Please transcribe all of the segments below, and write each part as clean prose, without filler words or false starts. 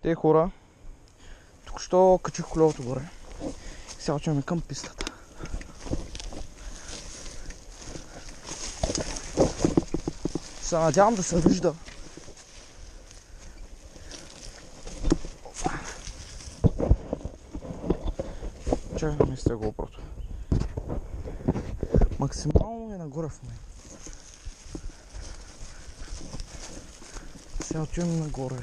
Те хора, тук що качих колелото горе. Сега отиваме към пистата. Се надявам да се вижда. Чакай ми сте GoPro-то. Максимално е нагоре в момента. Сега отиваме нагоре.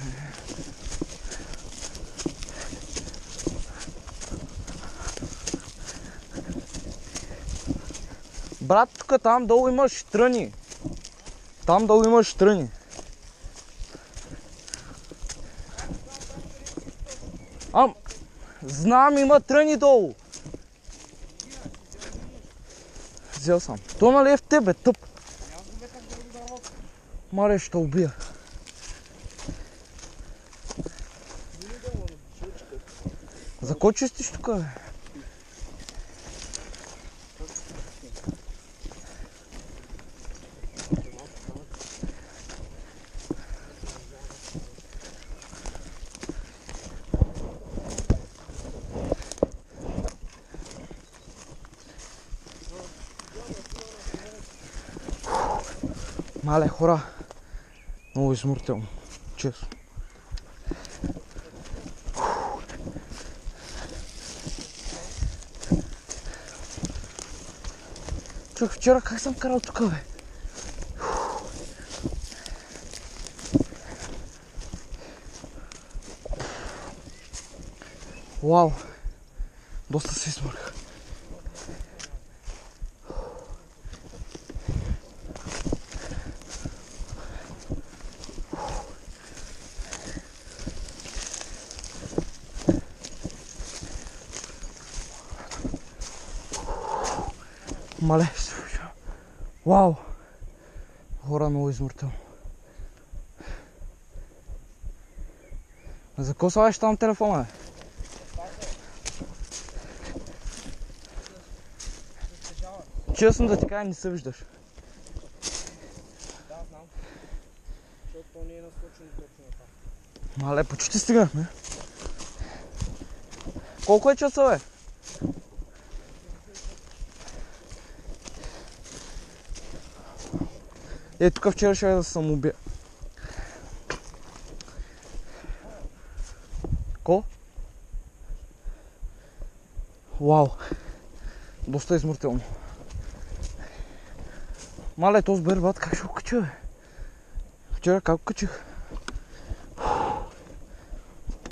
Брат, тук там долу имаш тръни. Там долу имаш тръни. Знам, има тръни долу. Взел съм. То нали е в тебе, тъп? Мале, ще убия. За кой чистиш тук, бе? Мале, хора, много изморително, честно. Чух вчера как съм карал тук, бе. Вау, доста се изморих. Мале, вау! Хора, много изморително. За какво слагаш там телефона, бе? Честно да ти кажа, не се виждаш. Да, знам. Защото то не е насочено точно на там. Мале, почти стигнахме. Колко е часа, бе? Е, тук вчера ще да се самоубия. Ко? Вау! Доста изморително. Мале, този бербат как ще го кача, бе? Вчера как го качих?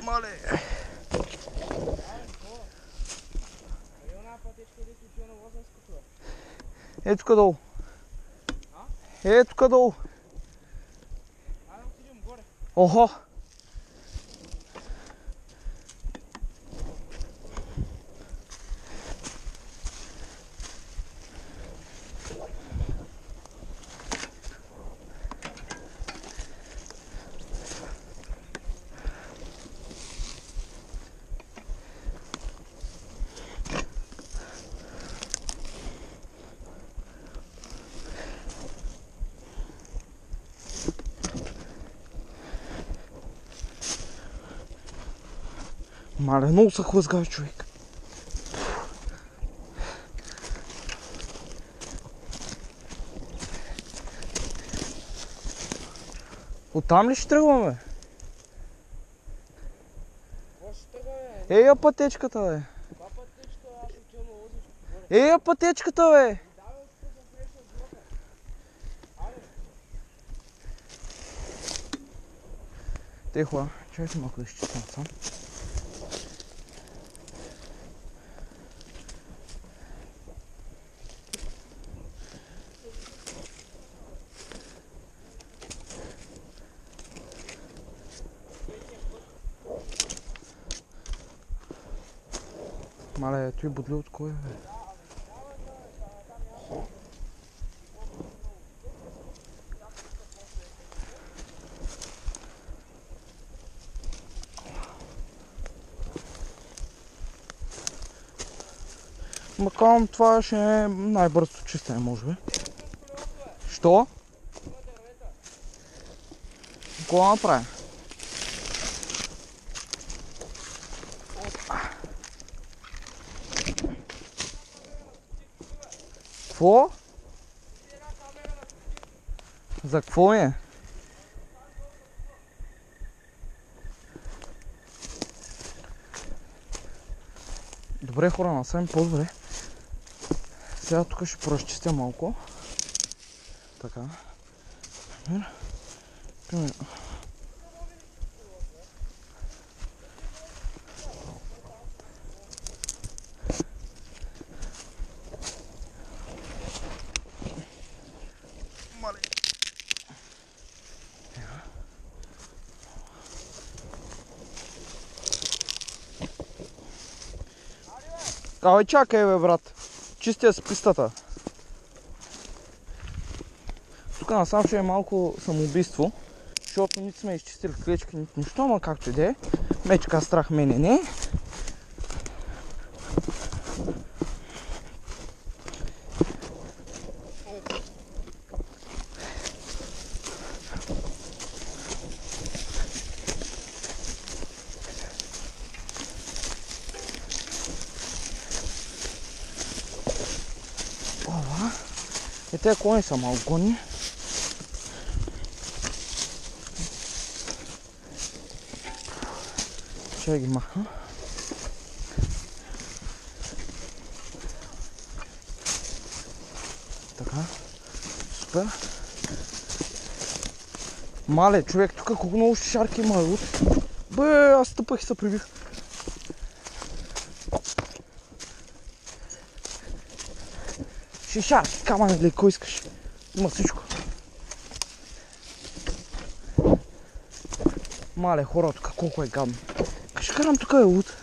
Мале! Е, тук долу. Е, тук долу. Айде отидем горе. Охо! Мале, много се хлъзгава, човек. Оттам ли ще тръгваме? Какво ще тръгва, бе? Ея пътечката, бе. Това пътечка, аз ще отивам на лозичко горе. Ея пътечката, бе. Давай, тук да среща с блока. Айде. Те хора, чакайте малко да изчистам сам. Мале, той бодли от кой, бе? Макам, това ще е най-бързо чистене, може би. Що? Какво направя? Какво? За какво е? Добре хора, насами по-добре. Сега тук ще поразчистя малко. Така. Примерно. Абе чакай бе брат, чистия с пистата. Тук насам ще е малко самоубийство, защото нито сме изчистили клечки, нито нищо, ама както и да е. Мечка страх мене не. Те кони са малко гони. Ще ги махна. Така. Супер. Мале, човек, тук колко много шарки има. Бе, аз стъпах и се прибих. Шишарки, камъни, леко искаш. Има всичко. Мале, хора, тук колко е гадно. Ще карам тук е луд.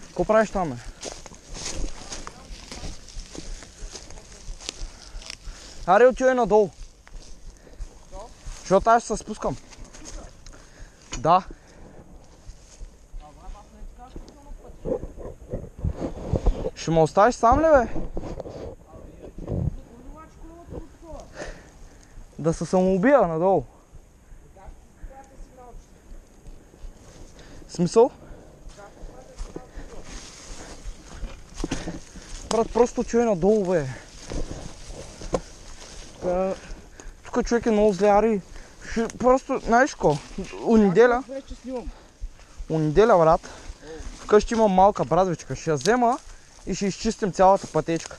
Какво правиш там, бе? Аре, отивай надолу. Защото аз ще се спускам. Да. Ще ме оставиш сам ли, бе? Да се самоубия надолу. Смисъл? Брат, просто човек надолу, бе. Тук човек е много зле, ари. Просто, знаеш ко? Неделя, брат. Тук ще има малка брадвичка. Ще я взема и ще изчистим цялата пътечка.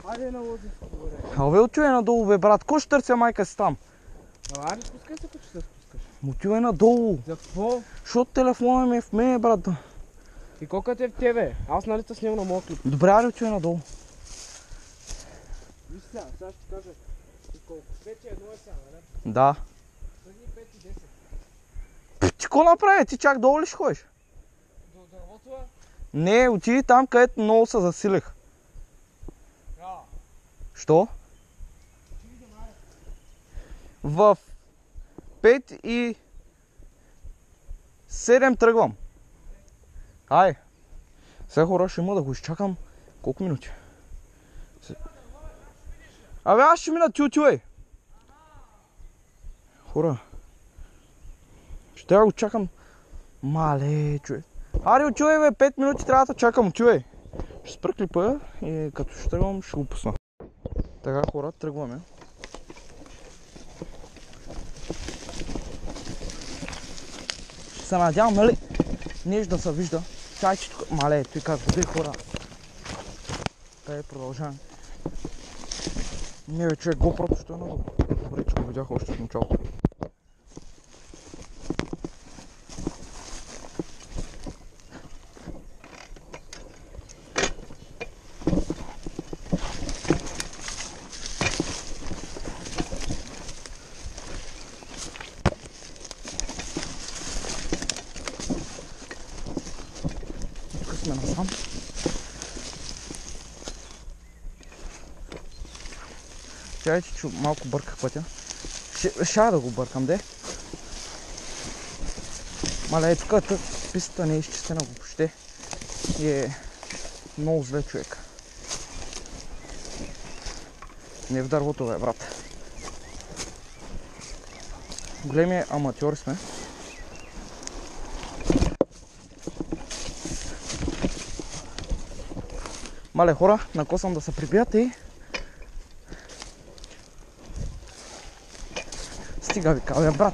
Айде на лози, добре. Абе, отивай надолу, бе, брат. Кой ще търся майка си там? Айде, спускай се, като ще се спускаш. Отивай надолу. За какво? Защото телефона ми е в мене, брат. И колко е в тебе? Аз нали те снимам на моя клип. Добре, ари, отивай надолу. Виж сега ще ти кажа. И колко? 5 и 1 е сега, нали? Да. Тръгни 5 и 10. Ти какво направи? Ти чак долу ли ще ходиш? До дървото е? Не, отиди там, където много се засилих. Що? В 5 и 7 тръгвам. Ай. Сега хора ще има да го изчакам. Колко минути? Абе аз ще мина, ти отивай. Хора. Ще трябва да го чакам. Мале, човек. Аре, отивай, бе, 5 минути трябва да чакам, отивай. Ще спра клипа и като ще тръгвам, ще го пусна. Така, хора, тръгваме. Ще се надявам, нали? Нещо да се вижда. Чай, че тук... Мале, той как води, хора. Къде продължаваме? Не, бе, човек, GoPro-то ще е надолу. Добре, че го видях още в началото. Извинявайте, че малко бърках пътя. Ще да го бъркам, де. Мале, тук пистата не е изчистена въобще. И е много зле, човек. Не в дървото, бе, брат. Големи аматьори сме. Мале, хора, накосвам да се прибият и... Стига ви кавя, брат.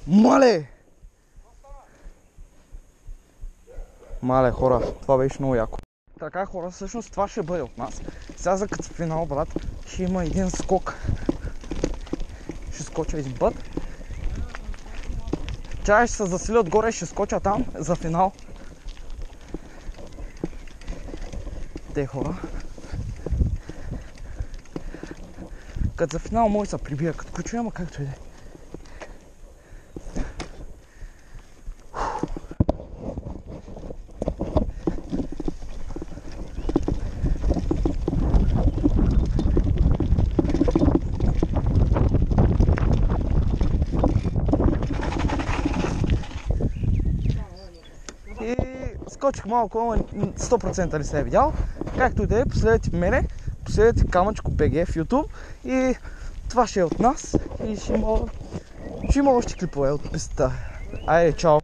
Мале! Мале, хора, това беше много яко. Така, хора, всъщност това ще бъде от нас. Сега за като финал, брат, ще има един скок. Ще скоча един път. Чай ще се засиля отгоре, ще скоча там за финал. Те, хора. Като за финал може да се прибия, като ключове, ама както и да е. И скочих малко, 100% ли се е видял. Както и да е, последете мене, последете Камъчко БГ в YouTube и това ще е от нас и ще има още клипове от пистата. Айде, чао!